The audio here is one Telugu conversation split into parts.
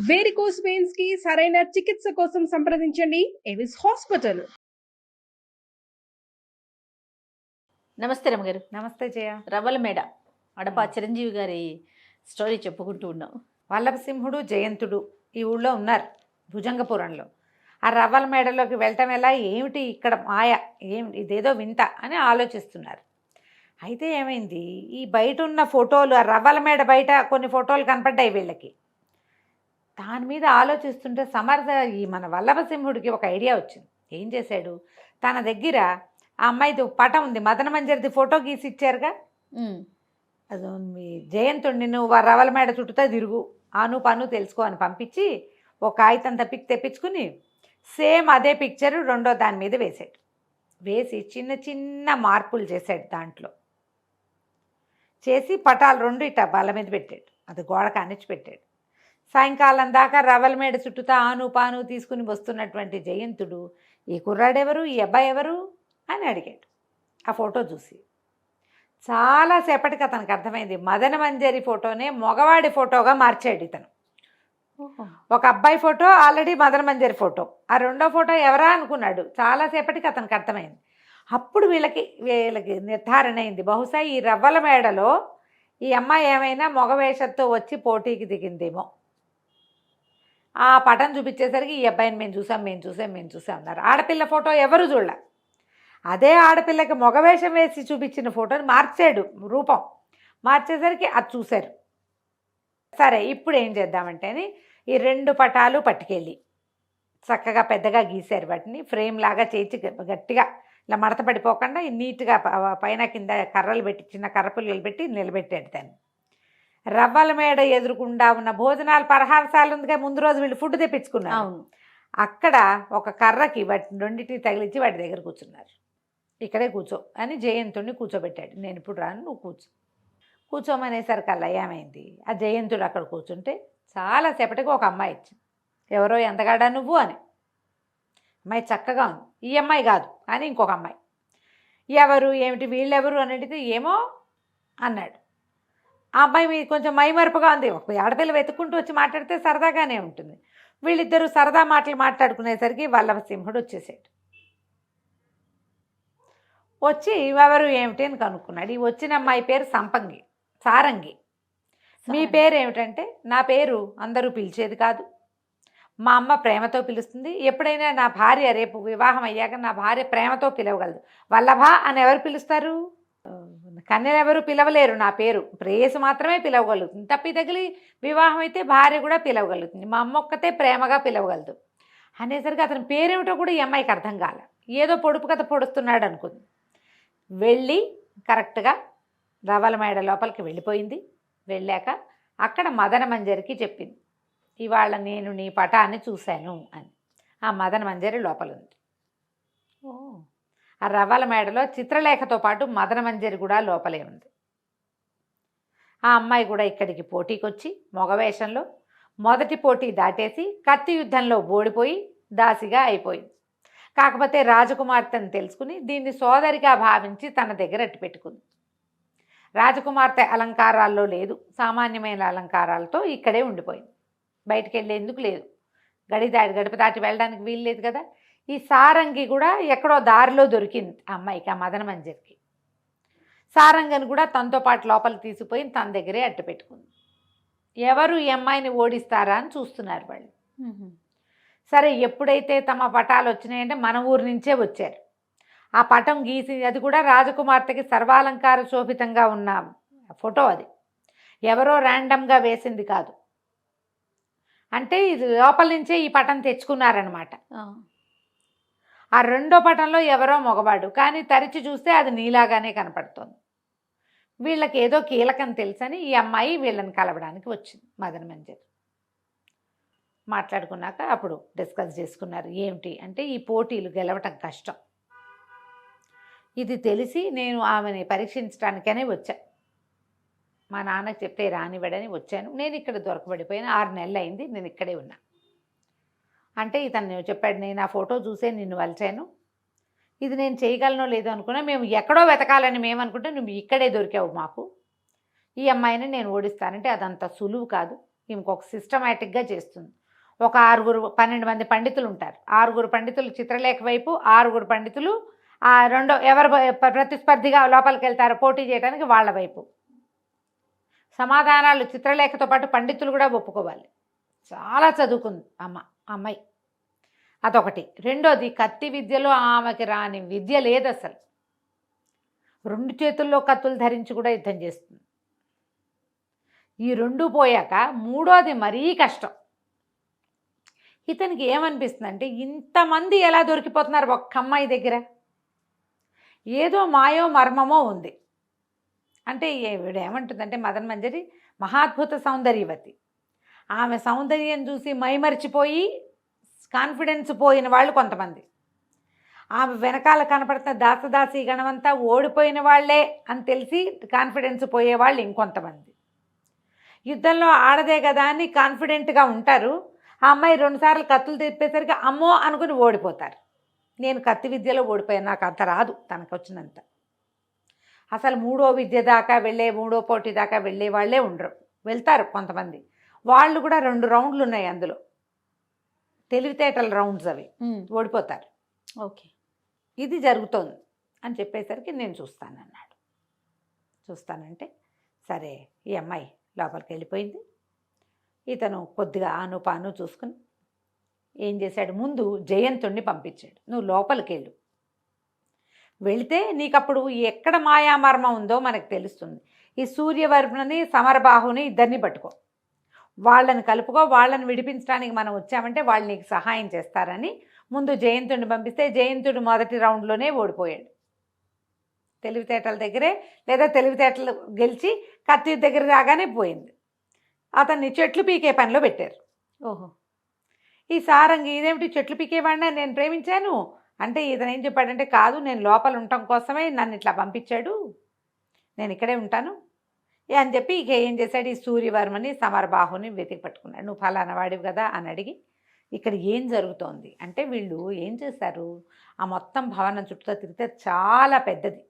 వేరికోస్ వెయిన్స్ కి సరైన చికిత్స కోసం సంప్రదించండి ఎవిస్ హాస్పిటల్. నమస్తే రమగారు. నమస్తే జయ. రవ్వల మేడ అడప చిరంజీవి గారి స్టోరీ చెప్పుకుంటూ ఉన్నాం. వల్లభసింహుడు జయంతుడు ఈ ఊళ్ళో ఉన్నారు భుజంగపురంలో. ఆ రవ్వల మేడలోకి వెళ్ళటం ఎలా, ఏమిటి ఇక్కడ మాయ, ఏమిటి ఇదేదో వింత అని ఆలోచిస్తున్నారు. అయితే ఏమైంది, ఈ బయట ఉన్న ఫోటోలు, ఆ రవ్వల మేడ బయట కొన్ని ఫోటోలు కనపడ్డాయి వీళ్ళకి. దాని మీద ఆలోచిస్తుంటే ఈ మన వల్లభసింహుడికి ఒక ఐడియా వచ్చింది. ఏం చేశాడు, తన దగ్గర ఆ అమ్మాయిది పటం ఉంది, మదన మంజరిది ఫోటో గీసి ఇచ్చారుగా, అది మీ జయంతుడిని నువ్వు రవ్వల మేడ చుట్టూతా తిరుగు, ఆను పాను తెలుసుకో అని పంపించి ఒక కాగితం తెప్పించుకుని సేమ్ అదే పిక్చరు రెండో దాని మీద వేసాడు. వేసి చిన్న చిన్న మార్పులు చేశాడు, దాంట్లో చేసి పటాలు రెండు ఇట్లా బల్ల మీద పెట్టాడు, అది గోడ కానిచ్చి పెట్టాడు. సాయంకాలం దాకా రవ్వల మేడ చుట్టూతా ఆను పాను తీసుకుని వస్తున్నటువంటి జయంతుడు ఈ కుర్రాడెవరు, ఈ అబ్బాయి ఎవరు అని అడిగాడు. ఆ ఫోటో చూసి చాలాసేపటికి అతనికి అర్థమైంది, మదన మంజరి ఫోటోనే మగవాడి ఫోటోగా మార్చాడు ఇతను. ఒక అబ్బాయి ఫోటో ఆల్రెడీ మదన మంజరి ఫోటో, ఆ రెండో ఫోటో ఎవరా అనుకున్నాడు. చాలాసేపటికి అతనికి అర్థమైంది. అప్పుడు వీళ్ళకి నిర్ధారణ అయింది, బహుశా ఈ రవ్వల మేడలో ఈ అమ్మాయి ఏమైనా మగవేషంతో వచ్చి పోటీకి దిగిందేమో. ఆ పటం చూపించేసరికి ఈ అబ్బాయిని మేము చూసాం అన్నారు. ఆడపిల్ల ఫోటో ఎవరు చూడలే. అదే ఆడపిల్లకి మగవేషం వేసి చూపించిన ఫోటోని మార్చాడు, రూపం మార్చేసరికి అది చూశారు. సరే ఇప్పుడు ఏం చేద్దామంటే అని ఈ రెండు పటాలు పట్టుకెళ్ళి చక్కగా పెద్దగా గీశారు. వాటిని ఫ్రేమ్ లాగా చేసి గట్టిగా ఇలా మడత పడిపోకుండా నీట్గా పైన కింద కర్రలు పెట్టి, చిన్న కర్రపుల్లలు పెట్టి నిలబెట్టాడు దాన్ని. రవ్వల మేడ ఎదురుకుండా ఉన్న భోజనాలు పరహారశాల ఉందిగా, ముందు రోజు వీళ్ళు ఫుడ్ తెప్పించుకున్నారు. అక్కడ ఒక కర్రకి వాటి రెండింటిని తగిలించి వాటి దగ్గర కూర్చున్నారు. ఇక్కడే కూర్చో అని జయంతుడిని కూర్చోబెట్టాడు. నేను ఇప్పుడు రాను, నువ్వు కూర్చోమనేసరికల్లా ఏమైంది, ఆ జయంతుడు అక్కడ కూర్చుంటే చాలాసేపటికి ఒక అమ్మాయి ఇచ్చింది. ఎవరో ఎంతగాడా నువ్వు అని. అమ్మాయి చక్కగా ఉంది, ఈ అమ్మాయి కాదు అని ఇంకొక అమ్మాయి. ఎవరు ఏమిటి వీళ్ళెవరు అని అడిగితే ఏమో అన్నాడు. ఆ అమ్మాయి కొంచెం మైమరుపుగా ఉంది. ఒక ఆడపిల్ల వెతుక్కుంటూ వచ్చి మాట్లాడితే సరదాగానే ఉంటుంది. వీళ్ళిద్దరూ సరదా మాటలు మాట్లాడుకునేసరికి వల్లభసింహుడు వచ్చేసాడు. వచ్చి ఎవరు ఏమిటి అని కనుక్కున్నాడు. ఈ వచ్చిన అమ్మాయి పేరు సారంగి. మీ పేరు ఏమిటంటే, నా పేరు అందరూ పిలిచేది కాదు, మా అమ్మ ప్రేమతో పిలుస్తుంది. ఎప్పుడైనా నా భార్య రేపు వివాహం అయ్యాక నా భార్య ప్రేమతో పిలవగలదు. వల్లభ అని ఎవరు పిలుస్తారు, కన్యలు ఎవరు పిలవలేరు. నా పేరు ప్రేయసి మాత్రమే పిలవగలుగుతుంది. తప్పి తగిలి వివాహం అయితే భార్య కూడా పిలవగలుగుతుంది. మా అమ్మ ఒక్కతే ప్రేమగా పిలవగలదు అనేసరికి అతని పేరేమిటో కూడా ఈ అమ్మాయికి అర్థం కాలే. ఏదో పొడుపు కథ పొడుస్తున్నాడు అనుకుంది. వెళ్ళి కరెక్ట్గా రవ్వల మేడ లోపలికి వెళ్ళిపోయింది. వెళ్ళాక అక్కడ మదన మంజరికి చెప్పింది, ఇవాళ నేను నీ పటాన్ని చూశాను అని. ఆ మదన మంజరి లోపల ఉంది. ఆ రవ్వల మేడలో చిత్రలేఖతో పాటు మదన మంజరి కూడా లోపలే ఉంది. ఆ అమ్మాయి కూడా ఇక్కడికి పోటీకి వచ్చి మగవేషంలో మొదటి పోటీ దాటేసి కత్తి యుద్ధంలో ఓడిపోయి దాసిగా అయిపోయింది. కాకపోతే రాజకుమార్తెను తెలుసుకుని దీన్ని సోదరిగా భావించి తన దగ్గర అట్టు పెట్టుకుంది. రాజకుమార్తె అలంకారాల్లో లేదు, సామాన్యమైన అలంకారాలతో ఇక్కడే ఉండిపోయింది. బయటికి వెళ్ళేందుకు లేదు, గడప దాటి వెళ్ళడానికి వీలు లేదు కదా. ఈ సారంగి కూడా ఎక్కడో దారిలో దొరికింది అమ్మాయికి, ఆ మదన మంజరికి. సారంగిని కూడా తనతో పాటు లోపలికి తీసుకుపోయి తన దగ్గరే అట్టు పెట్టుకుంది. ఎవరు ఈ అమ్మాయిని ఓడిస్తారా అని చూస్తున్నారు వాళ్ళు. సరే ఎప్పుడైతే తమ పటాలు వచ్చినాయంటే మన ఊరి నుంచే వచ్చారు. ఆ పటం గీసి, అది కూడా రాజకుమార్తెకి సర్వాలంకార శోభితంగా ఉన్న ఫోటో, అది ఎవరో ర్యాండమ్గా వేసింది కాదు. అంటే ఇది లోపల నుంచే ఈ పటం తెచ్చుకున్నారనమాట. ఆ రెండో పటంలో ఎవరో మగవాడు, కానీ తరిచి చూస్తే అది నీలాగానే కనపడుతోంది. వీళ్ళకి ఏదో కీలకం తెలుసని ఈ అమ్మాయి వీళ్ళని కలవడానికి వచ్చింది. మదన మంజరి మాట్లాడుకున్నాక అప్పుడు డిస్కస్ చేసుకున్నారు. ఏమిటి అంటే, ఈ పోటీలు గెలవటం కష్టం, ఇది తెలిసి నేను ఆమెని పరీక్షించడానికనే వచ్చా. మా నాన్నకి చెప్తే రానివ్వడని వచ్చాను. నేను ఇక్కడ దొరకబడిపోయిన 6 నెలలు అయింది, నేను ఇక్కడే ఉన్నా అంటే ఇతను చెప్పాడు, నేను ఆ ఫోటో చూసే నిన్ను వలిచాను, ఇది నేను చేయగలనో లేదో అనుకున్నా, మేము ఎక్కడో వెతకాలని మేము అనుకుంటే నువ్వు ఇక్కడే దొరికావు మాకు, ఈ అమ్మాయిని నేను ఓడిస్తానంటే అదంత సులువు కాదు, ఇంకొక సిస్టమేటిక్గా చేస్తుంది. ఒక 12 మంది పండితులు ఉంటారు. 6 పండితులు చిత్రలేఖ వైపు, 6 పండితులు ఎవరు ప్రతిస్పర్ధిగా లోపలికి వెళ్తారో పోటీ చేయడానికి వాళ్ళ వైపు. సమాధానాలు చిత్రలేఖతో పాటు పండితులు కూడా ఒప్పుకోవాలి. చాలా చదువుకుంది అమ్మాయి. అదొకటి. రెండోది, కత్తి విద్యలో ఆమెకి రాని విద్య లేదు అసలు. 2 చేతుల్లో కత్తులు ధరించి కూడా యుద్ధం చేస్తుంది. ఈ 2 పోయాక మూడోది మరీ కష్టం. ఇతనికి ఏమనిపిస్తుందంటే, ఇంతమంది ఎలా దొరికిపోతున్నారు ఒక్క అమ్మాయి దగ్గర? ఏదో మాయో మర్మమో ఉంది. అంటే ఈవిడ ఏమంటుందంటే, మదన్ మంజరి మహాద్భుత సౌందర్యవతి. ఆమె సౌందర్యం చూసి మైమరిచిపోయి కాన్ఫిడెన్స్ పోయిన వాళ్ళు కొంతమంది, ఆమె వెనకాల కనపడుతున్న దాసదాసి గణమంతా ఓడిపోయిన వాళ్లే అని తెలిసి కాన్ఫిడెన్స్ పోయేవాళ్ళు ఇంకొంతమంది. యుద్ధంలో ఆడదే కదా అని కాన్ఫిడెంట్గా ఉంటారు. ఆ అమ్మాయి 2 సార్లు కత్తులు తిప్పేసరికి అమ్మో అనుకుని ఓడిపోతారు. నేను కత్తి విద్యలో ఓడిపోయాను, నాకు అంత రాదు, తనకు వచ్చినంత. అసలు 3వ విద్య దాకా వెళ్ళే, 3వ పోటీ దాకా వెళ్ళే వాళ్ళే ఉండరు. వెళ్తారు కొంతమంది. వాళ్ళు కూడా 2 రౌండ్లు ఉన్నాయి అందులో, తెలివితేటల రౌండ్స్ అవి. ఓడిపోతారు. ఓకే, ఇది జరుగుతోంది అని చెప్పేసరికి నేను చూస్తానన్నాడు. చూస్తానంటే సరే, ఈ అమ్మాయి లోపలికి వెళ్ళిపోయింది. ఇతను కొద్దిగా ఆను చూసుకుని ఏం చేశాడు, ముందు జయంతుణ్ణి పంపించాడు. నువ్వు లోపలికి వెళ్ళు, వెళితే నీకప్పుడు ఎక్కడ మాయామర్మం ఉందో మనకు తెలుస్తుంది. ఈ సూర్యవర్మని, సమరబాహుని ఇద్దరిని పట్టుకో, వాళ్ళని కలుపుకో, వాళ్ళని విడిపించడానికి మనం వచ్చామంటే వాళ్ళు నీకు సహాయం చేస్తారని ముందు జయంతుడిని పంపిస్తే జయంతుడు మొదటి రౌండ్లోనే ఓడిపోయాడు. తెలివితేటల దగ్గరే, లేదా తెలివితేటలు గెలిచి కత్తి దగ్గర రాగానే పోయింది. అతన్ని చెట్లు పీకే పనిలో పెట్టారు. ఓహో, ఈ సారంగి ఇదేమిటి చెట్లు పీకేవాడినా నేను ప్రేమించాను అంటే, ఇతను ఏం చెప్పాడంటే, కాదు నేను లోపల ఉండటం కోసమే నన్ను ఇట్లా పంపించాడు, నేను ఇక్కడే ఉంటాను అని చెప్పి ఇక ఏం చేశాడు, ఈ సూర్యవర్మని సమరబాహుని వెతికి పట్టుకున్నాడు. నువ్వు ఫలానా వాడివి కదా అని అడిగి, ఇక్కడ ఏం జరుగుతోంది అంటే, వీళ్ళు ఏం చేశారు, ఆ మొత్తం భవనం చుట్టూ తిరిగితే చాలా పెద్దది.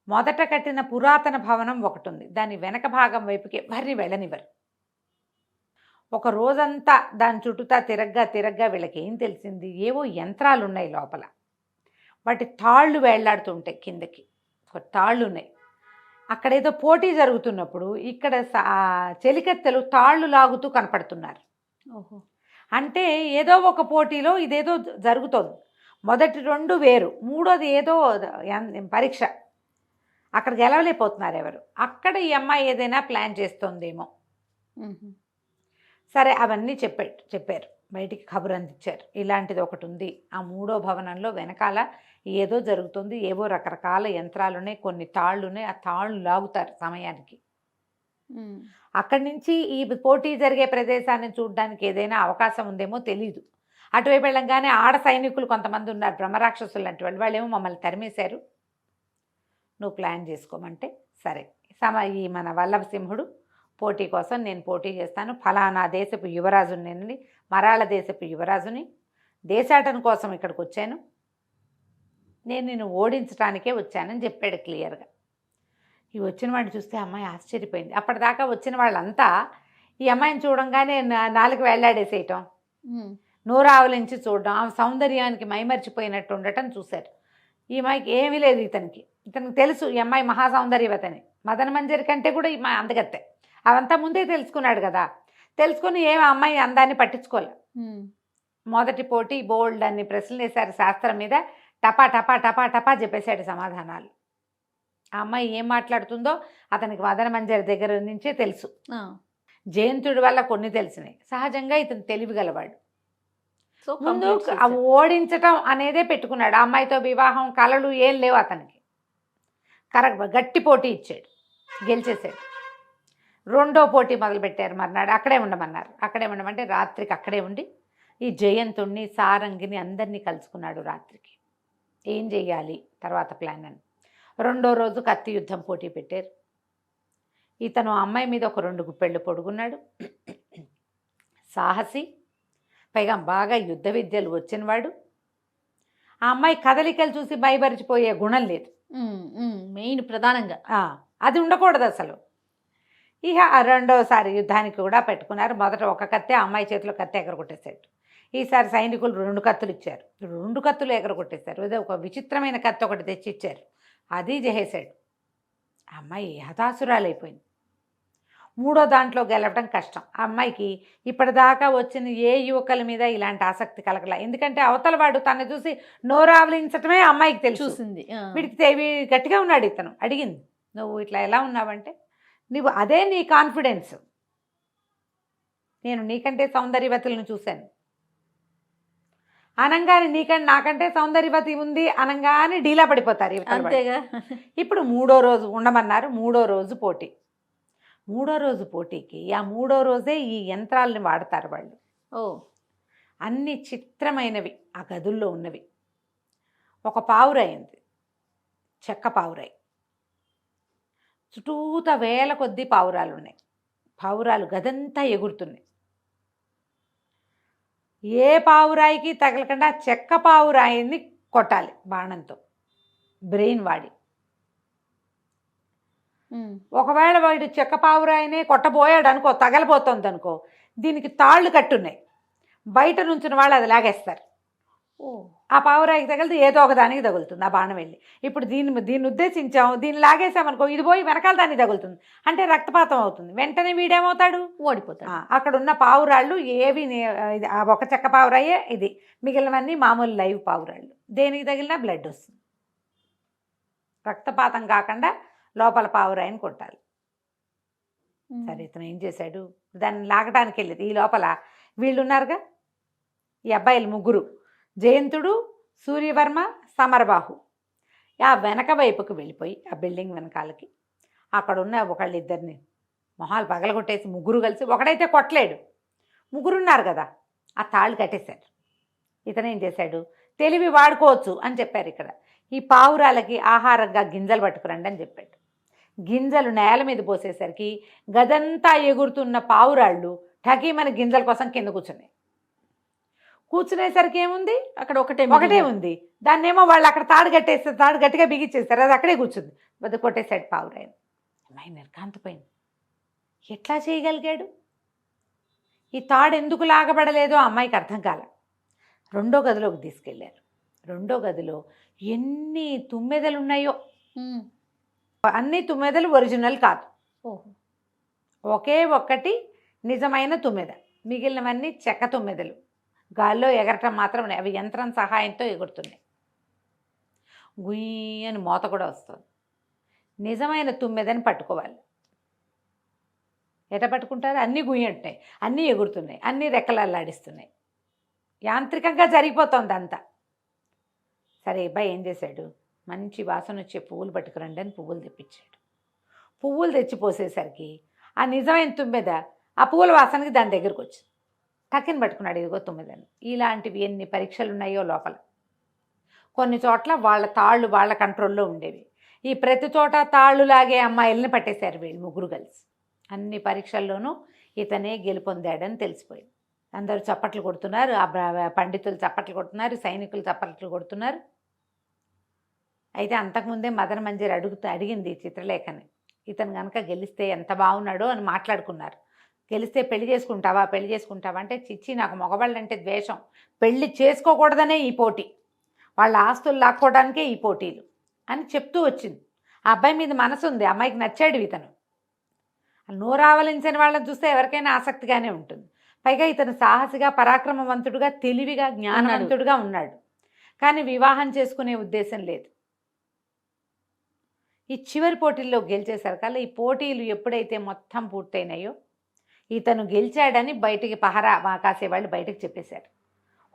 మొదట కట్టిన పురాతన భవనం ఒకటి ఉంది, దాని వెనక భాగం వైపుకి ఎవరిని వెళ్ళనివ్వరు. ఒక రోజంతా దాని చుట్టూతా తిరగ్గా వీళ్ళకి ఏం తెలిసింది, ఏవో యంత్రాలు ఉన్నాయి లోపల, వాటి తాళ్ళు వేళ్లాడుతుంటాయి కిందకి, ఒక తాళ్ళు ఉన్నాయి. అక్కడేదో పోటీ జరుగుతున్నప్పుడు ఇక్కడ చెలికత్తెలు తాళ్ళు లాగుతూ కనపడుతున్నారు. ఓహో, అంటే ఏదో ఒక పోటీలో ఇదేదో జరుగుతోంది. మొదటి 2 వేరు, మూడోది ఏదో పరీక్ష. అక్కడ గెలవలేకపోతున్నారు ఎవరు. అక్కడ ఈ అమ్మాయి ఏదైనా ప్లాన్ చేస్తోందేమో. సరే, అవన్నీ చెప్పారు, బయటికి కబురు అందించారు. ఇలాంటిది ఒకటి ఉంది, ఆ 3వ భవనంలో వెనకాల ఏదో జరుగుతుంది, ఏవో రకరకాల యంత్రాలు ఉన్నాయి, కొన్ని తాళ్ళు ఉన్నాయి, ఆ తాళ్ళు లాగుతారు సమయానికి. అక్కడి నుంచి ఈ పోటీ జరిగే ప్రదేశాన్ని చూడడానికి ఏదైనా అవకాశం ఉందేమో తెలీదు. అటువైపు వెళ్ళంగానే ఆడ సైనికులు కొంతమంది ఉన్నారు, బ్రహ్మరాక్షసులు లాంటి వాళ్ళేమో మమ్మల్ని తరిమేశారు, నువ్వు ప్లాన్ చేసుకోమంటే సరే. ఈ మన వల్లభసింహుడు పోటీ కోసం నేను పోటీ చేస్తాను, ఫలానా దేశపు యువరాజుని, నేను మరాళ దేశపు యువరాజుని, దేశాటన కోసం ఇక్కడికి వచ్చాను, నేను నిన్ను ఓడించడానికే వచ్చానని చెప్పాడు క్లియర్గా. ఈ వచ్చిన వాడిని చూస్తే అమ్మాయి ఆశ్చర్యపోయింది. అప్పటిదాకా వచ్చిన వాళ్ళంతా ఈ అమ్మాయిని చూడంగానే 4 వేళ్లాడేసేయటం, నోరావులించి చూడడం, ఆమె సౌందర్యానికి మైమర్చిపోయినట్టు ఉండటం చూశారు. ఈ అమ్మాయికి ఏమీ లేదు, ఇతనికి తెలుసు ఈ అమ్మాయి మహాసౌందర్యవతని. మదన మంజరి కంటే కూడా ఈ అమ్మాయి అందగత్తే, అవంతా ముందే తెలుసుకున్నాడు కదా. తెలుసుకుని ఏమి అమ్మాయి అందాన్ని పట్టించుకోలే. మొదటి పోటీ బోల్డ్ అన్ని ప్రశ్నలు వేశారు శాస్త్రం మీద, టపా టపా టపా టపా చెప్పేశాడు సమాధానాలు. ఆ అమ్మాయి ఏం మాట్లాడుతుందో అతనికి మదన మంజరి దగ్గర నుంచే తెలుసు. జయంతుడి వల్ల కొన్ని తెలిసినాయి. సహజంగా ఇతను తెలివిగలవాడు. ముందు ఓడించటం అనేదే పెట్టుకున్నాడు. ఆ అమ్మాయితో వివాహం కలలు ఏం లేవు అతనికి. గట్టి పోటీ ఇచ్చాడు, గెలిచేసాడు. 2వ పోటీ మొదలుపెట్టారు మర్నాడు. అక్కడే ఉండమన్నారు. అక్కడే ఉండమంటే రాత్రికి అక్కడే ఉండి ఈ జయంతుణ్ణి, సారంగిని అందరినీ కలుసుకున్నాడు రాత్రికి. ఏం చెయ్యాలి తర్వాత ప్లాన్ అని. 2వ రోజు కత్తి యుద్ధం పోటీ పెట్టారు. ఇతను అమ్మాయి మీద ఒక 2 గుప్పెళ్ళు పొడుగున్నాడు, సాహసి, పైగా బాగా యుద్ధ విద్యలు వచ్చినవాడు. ఆ అమ్మాయి కదలికలు చూసి భయపరిచిపోయే గుణం లేదు, మెయిన్ ప్రధానంగా అది ఉండకూడదు అసలు. ఇక ఆ రెండోసారి యుద్ధానికి కూడా పెట్టుకున్నారు. మొదట ఒక కత్తి, ఆ అమ్మాయి చేతిలో కత్తి ఎగరగొట్టేశాడు. ఈసారి సైనికులు 2 కత్తులు ఇచ్చారు. 2 కత్తులు ఎగరగొట్టేశారు. ఏదో ఒక విచిత్రమైన కత్తి ఒకటి తెచ్చి ఇచ్చారు. అది చేసేశాడు. ఆ అమ్మాయి హతాశురాలైపోయింది. మూడో దాంట్లో గెలవడం కష్టం. ఆ అమ్మాయికి ఇప్పటిదాకా వచ్చిన ఏ యువకుల మీద ఇలాంటి ఆసక్తి కలగల. ఎందుకంటే అవతల వాడు తను చూసి నోరావలించటమే ఆ అమ్మాయికి తెలుసు. చూసింది. వీడికి గట్టిగా ఉన్నాడు. ఇతను అడిగింది, నువ్వు ఇట్లా ఎలా ఉన్నావంటే, నువ్వు అదే నీ కాన్ఫిడెన్స్. నేను నీకంటే సౌందర్యవతులను చూశాను అనంగానే, నీకంటే నాకంటే సౌందర్యవతి ఉంది అనంగానే డీలా పడిపోతారు. అంతేగా. ఇప్పుడు 3వ రోజు ఉండమన్నారు. 3వ రోజు పోటీ. 3వ రోజు పోటీకి ఆ 3వ రోజే ఈ యంత్రాలని వాడతారు వాళ్ళు. ఓ, అన్ని చిత్రమైనవి ఆ గదుల్లో ఉన్నవి. ఒక పావురాయి ఉంది, చెక్క పావురాయి. చుట్టూత వేల కొద్దీ పావురాలు ఉన్నాయి. పావురాలు గదంతా ఎగురుతున్నాయి. ఏ పావురాయికి తగలకుండా చెక్క పావురాయిని కొట్టాలి బాణంతో, బ్రెయిన్ వాడి. ఒకవేళ వాడు చెక్క పావురాయినే కొట్టబోయాడు అనుకో, తగలబోతోంది అనుకో, దీనికి తాళ్ళు కట్టున్నాయి. బయట నుంచిన వాళ్ళు అది లాగేస్తారు. ఓ, ఆ పావురాయికి తగిలితే ఏదో ఒక దానికి తగులుతుంది ఆ బాణం వెళ్ళి. ఇప్పుడు దీన్ని ఉద్దేశించాం, దీన్ని లాగేసామనుకో, ఇది పోయి వెనకాల దాన్ని తగులుతుంది, అంటే రక్తపాతం అవుతుంది. వెంటనే వీడేమవుతాడు? ఓడిపోతాడు. అక్కడ ఉన్న పావురాళ్ళు ఏవి ఒక చెక్క పావురాయే ఇది, మిగిలినవన్నీ మామూలు లైవ్ పావురాళ్ళు. దేనికి తగిలినా బ్లడ్ వస్తుంది. రక్తపాతం కాకుండా లోపల పావురాయిని కొట్టాలి. సరే, ఇతను ఏం చేశాడు, దాన్ని లాగడానికి వెళ్ళేది. ఈ లోపల వీళ్ళు ఉన్నారుగా, ఈ అబ్బాయిలు 3, జయంతుడు, సూర్యవర్మ, సమరబాహు. ఆ వెనక వైపుకు వెళ్ళిపోయి ఆ బిల్డింగ్ వెనకాలకి అక్కడ ఉన్న ఒకళ్ళిద్దరిని మొహాలు పగలగొట్టేసి 3 కలిసి, ఒకడైతే కొట్టలేడు, 3 ఉన్నారు కదా, ఆ తాళ్ళు కట్టేశారు. ఇతను ఏం చేశాడు, తెలివి వాడుకోవచ్చు అని చెప్పారు. ఇక్కడ ఈ పావురాలకి ఆహారంగా గింజలు పట్టుకురండి అని చెప్పాడు. గింజలు నేల మీద పోసేసరికి గదంతా ఎగురుతున్న పావురాళ్ళు ఠకీమని గింజల కోసం కింద కూర్చునేసరికి ఏముంది, అక్కడ ఒకటే ఉంది. దాన్నేమో వాళ్ళు అక్కడ తాడు కట్టేస్తారు, తాడు గట్టిగా బిగించేస్తారు, అది అక్కడే కూర్చుంది. వద్ద కొట్టేశాడు పావురాయిని. అమ్మాయి నిర్ఘాంతపోయింది. ఎట్లా చేయగలిగాడు? ఈ తాడు ఎందుకు లాగబడలేదో అమ్మాయికి అర్థం కాల. 2వ గదిలోకి తీసుకెళ్లారు. 2వ గదిలో ఎన్ని తుమ్మెదలు ఉన్నాయో. అన్ని తుమ్మెదలు ఒరిజినల్ కాదు. ఒకే ఒక్కటి నిజమైన తుమ్మెద, మిగిలినవన్నీ చెక్క తుమ్మెదలు. గాల్లో ఎగరటం మాత్రం ఉన్నాయి. అవి యంత్రం సహాయంతో ఎగురుతున్నాయి. గుయ్యి అని మోత కూడా వస్తుంది. నిజమైన తుమ్మెదని పట్టుకోవాలి. ఎట పట్టుకుంటారు? అన్నీ గుయ్యి అంటున్నాయి, అన్నీ ఎగురుతున్నాయి, అన్నీ రెక్కలల్లాడిస్తున్నాయి. యాంత్రికంగా జరిగిపోతుంది అంతా. సరే, అబ్బాయి ఏం చేశాడు, మంచి వాసన వచ్చే పువ్వులు పట్టుకురండి అని పువ్వులు తెప్పించాడు. పువ్వులు తెచ్చిపోసేసరికి ఆ నిజమైన తుమ్మెద ఆ పువ్వుల వాసనకి దాని దగ్గరకు వచ్చింది. టక్కిన పట్టుకున్నాడు, ఇదిగో తుమ్మెదని. ఇలాంటివి ఎన్ని పరీక్షలు ఉన్నాయో లోపల. కొన్ని చోట్ల వాళ్ళ తాళ్ళు వాళ్ళ కంట్రోల్లో ఉండేవి. ఈ ప్రతి చోట తాళ్ళు లాగే అమ్మాయిల్ని పట్టేశారు వీళ్ళు 3 కలిసి. అన్ని పరీక్షల్లోనూ ఇతనే గెలుపొందాడని తెలిసిపోయింది. అందరూ చప్పట్లు కొడుతున్నారు, ఆ పండితులు చప్పట్లు కొడుతున్నారు, సైనికులు చప్పట్లు కొడుతున్నారు. అయితే అంతకుముందే మదన మంజరి అడిగింది చిత్రలేఖని, ఇతను కనుక గెలిస్తే ఎంత బాగున్నాడో అని మాట్లాడుకున్నారు. గెలిస్తే పెళ్లి చేసుకుంటావా అంటే, చిచ్చి నాకు మగవాళ్ళంటే ద్వేషం, పెళ్లి చేసుకోకూడదనే ఈ పోటీ, వాళ్ళ ఆస్తులు లాక్కోవడానికే ఈ పోటీలు అని చెప్తూ వచ్చింది. ఆ అబ్బాయి మీద మనసు ఉంది, అమ్మాయికి నచ్చాడు ఇతను. నోరావలించిన వాళ్ళని చూస్తే ఎవరికైనా ఆసక్తిగానే ఉంటుంది. పైగా ఇతను సాహసిగా, పరాక్రమవంతుడుగా, తెలివిగా, జ్ఞానవంతుడుగా ఉన్నాడు. కానీ వివాహం చేసుకునే ఉద్దేశం లేదు. ఈ చివరి పోటీల్లో గెలిచేసరికల్లా ఈ పోటీలు ఎప్పుడైతే మొత్తం పూర్తయినాయో, ఇతను గెలిచాడని బయటికి పహరా కాసేవాళ్ళు బయటకు చెప్పేశారు.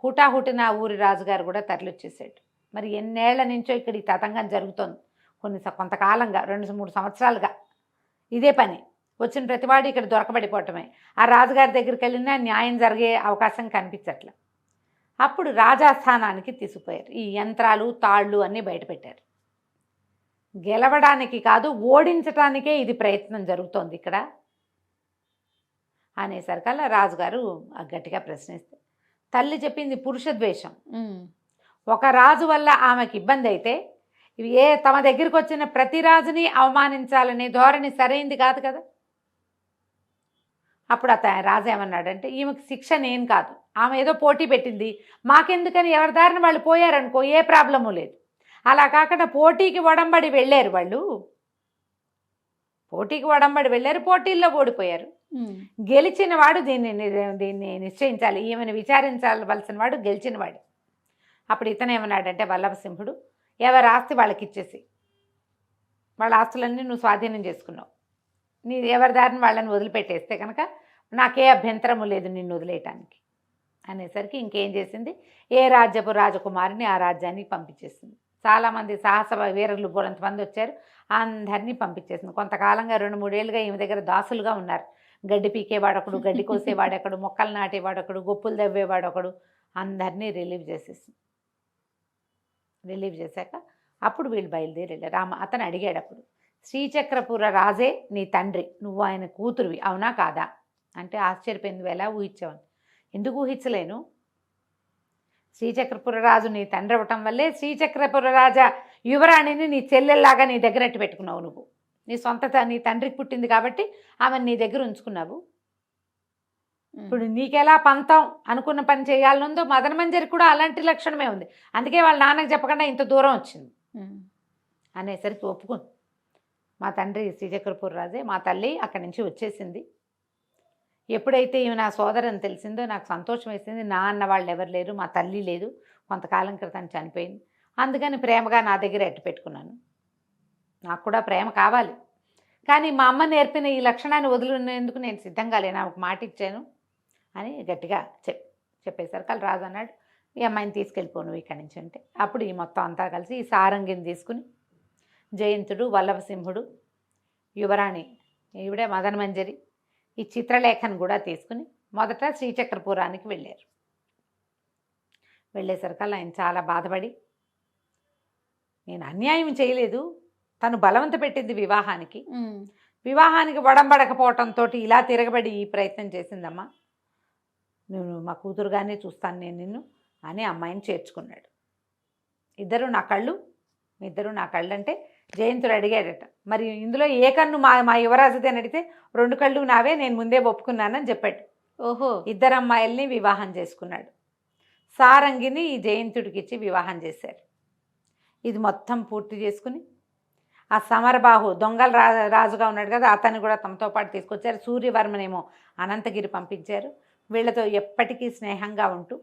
హుటాహుటిన ఊరి రాజుగారు కూడా తరలిచ్చేసాడు. మరి ఎన్నేళ్ల నుంచో ఇక్కడ ఈ తతంగం జరుగుతోంది. కొంతకాలంగా 2-3 సంవత్సరాలుగా ఇదే పని. వచ్చిన ప్రతివాడు ఇక్కడ దొరకబడిపోవటమే. ఆ రాజుగారి దగ్గరికి వెళ్ళినా న్యాయం జరిగే అవకాశం కనిపించట్లే. అప్పుడు రాజాస్థానానికి తీసుకుపోయారు. ఈ యంత్రాలు, తాళ్ళు అన్నీ బయటపెట్టారు. గెలవడానికి కాదు, ఓడించటానికే ఇది ప్రయత్నం జరుగుతోంది ఇక్కడ అనేసరికల్లా రాజుగారు గట్టిగా ప్రశ్నిస్తే, తల్లి చెప్పింది పురుషద్వేషం. ఒక రాజు వల్ల ఆమెకి ఇబ్బంది అయితే తమ దగ్గరికి వచ్చిన ప్రతి రాజుని అవమానించాలనే ధోరణి సరైంది కాదు కదా. అప్పుడు రాజు ఏమన్నాడంటే, ఈమెకి శిక్ష నేను కాదు, ఆమె ఏదో పోటీ పెట్టింది, మాకెందుకని ఎవరి దారిని వాళ్ళు పోయారనుకో ఏ ప్రాబ్లము లేదు. అలా కాకుండా పోటీకి ఒడంబడి వెళ్ళారు వాళ్ళు, పోటీకి ఒడంబడి వెళ్ళారు, పోటీల్లో ఓడిపోయారు. గెలిచిన వాడు దీన్ని నిశ్చయించాలి, ఈమెను విచారించవలసిన వాడు గెలిచిన వాడు. అప్పుడు ఇతను ఏమన్నాడంటే వల్లభసింహుడు, ఎవరి ఆస్తి వాళ్ళకి ఇచ్చేసి, వాళ్ళ ఆస్తులన్నీ నువ్వు స్వాధీనం చేసుకున్నావు, నీ ఎవరి దారిని వాళ్ళని వదిలిపెట్టేస్తే కనుక నాకే అభ్యంతరము లేదు నిన్ను వదిలేయటానికి అనేసరికి ఇంకేం చేసింది, ఏ రాజ్యపు రాజకుమారిని ఆ రాజ్యానికి పంపించేసింది. చాలామంది సాహస వీరులు బోలంతమంది వచ్చారు, అందరినీ పంపించేసింది. కొంతకాలంగా 2-3 ఏళ్ళుగా ఈమె దగ్గర దాసులుగా ఉన్నారు. గడ్డి పీకేవాడొకడు, గడ్డి కోసేవాడొకడు, మొక్కలు నాటేవాడొకడు, గొప్పులు దవ్వేవాడొకడు, అందరినీ రిలీవ్ చేసేసింది. రిలీవ్ చేశాక అప్పుడు వీళ్ళు బయలుదేరి వెళ్ళారు. అతను అడిగాడు అప్పుడు, శ్రీచక్రపుర రాజే నీ తండ్రి, నువ్వు ఆయన కూతురువి అవునా కాదా అంటే ఆశ్చర్యపోయింది. ఎలా ఊహించావని, ఎందుకు ఊహించలేను, శ్రీచక్రపుర రాజు నీ తండ్రి అవ్వటం వల్లే శ్రీచక్రపుర రాజా యువరాణిని నీ చెల్లెల్లాగా నీ దగ్గర అట్టి పెట్టుకున్నావు. నువ్వు నీ తండ్రికి పుట్టింది కాబట్టి ఆమెను నీ దగ్గర ఉంచుకున్నావు. ఇప్పుడు నీకెలా పంతం అనుకున్న పని చేయాలనుందో మదన మంజరికి కూడా అలాంటి లక్షణమే ఉంది. అందుకే వాళ్ళ నాన్నకి చెప్పకుండా ఇంత దూరం వచ్చింది అనేసరికి ఒప్పుకుంది. మా తండ్రి శ్రీచక్రపుర రాజే, మా తల్లి అక్కడి నుంచి వచ్చేసింది. ఎప్పుడైతే ఈమె నా సోదరని తెలిసిందో నాకు సంతోషం వేసింది. నా అన్న వాళ్ళు ఎవరు లేరు, మా తల్లి లేదు, కొంతకాలం క్రితం చనిపోయింది. అందుకని ప్రేమగా నా దగ్గర ఎట్టు పెట్టుకున్నాను. నాకు కూడా ప్రేమ కావాలి, కానీ మా అమ్మ నేర్పిన ఈ లక్షణాన్ని వదిలినందుకు నేను సిద్ధంగా లేను, ఒక మాట ఇచ్చాను అని గట్టిగా చెప్పేసరికి వాళ్ళు రాజు అన్నాడు, ఈ అమ్మాయిని తీసుకెళ్ళిపోను ఇక్కడి నుంచి అంటే. అప్పుడు ఈ మొత్తం అంతా కలిసి ఈ సారంగిని తీసుకుని జయంతుడు, వల్లభసింహుడు, యువరాణి ఈవిడే మదన మంజరి, ఈ చిత్రలేఖను కూడా తీసుకుని మొదట శ్రీచక్రపురానికి వెళ్ళారు. వెళ్ళేసరికల్లా ఆయన చాలా బాధపడి, నేను అన్యాయం చేయలేదు, తను బలవంత పెట్టింది వివాహానికి ఒడంబడకపోవటంతో ఇలా తిరగబడి ఈ ప్రయత్నం చేసిందమ్మా, నువ్వు మా కూతురుగానే చూస్తాను నేను నిన్ను అని అమ్మాయిని చేర్చుకున్నాడు. ఇద్దరు నా కళ్ళు అంటే జయంతుడు అడిగాడట, మరి ఇందులో ఏ కన్ను మా యువరాజుదే అని అడిగితే 2 కళ్ళు నావే, నేను ముందే ఒప్పుకున్నానని చెప్పాడు. ఓహో, 2 అమ్మాయిల్ని వివాహం చేసుకున్నాడు. సారంగిని ఈ జయంతుడికి ఇచ్చి వివాహం చేశారు. ఇది మొత్తం పూర్తి చేసుకుని ఆ సమరబాహు దొంగల రాజుగా ఉన్నాడు కదా, అతన్ని కూడా తమతో పాటు తీసుకొచ్చారు. సూర్యవర్మనేమో అనంతగిరి పంపించారు. వీళ్ళతో ఎప్పటికీ స్నేహంగా ఉంటూ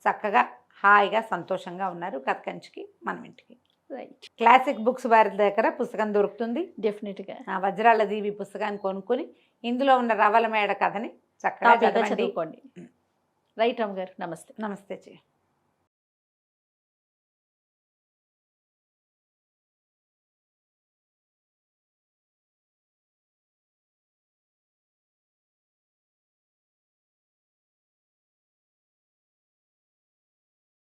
చక్కగా హాయిగా సంతోషంగా ఉన్నారు. కథ కంచికి మనం ఇంటికి. రైట్, క్లాసిక్ బుక్స్ వారి దగ్గర పుస్తకం దొరుకుతుంది. డెఫినెట్గా వజ్రాల దీవి పుస్తకాన్ని కొనుక్కొని ఇందులో ఉన్న రవల మేడ కథని చక్కగా చదువుకోండి. రైట్ రామ్ గారు, నమస్తే. నమస్తే చెయ్యి.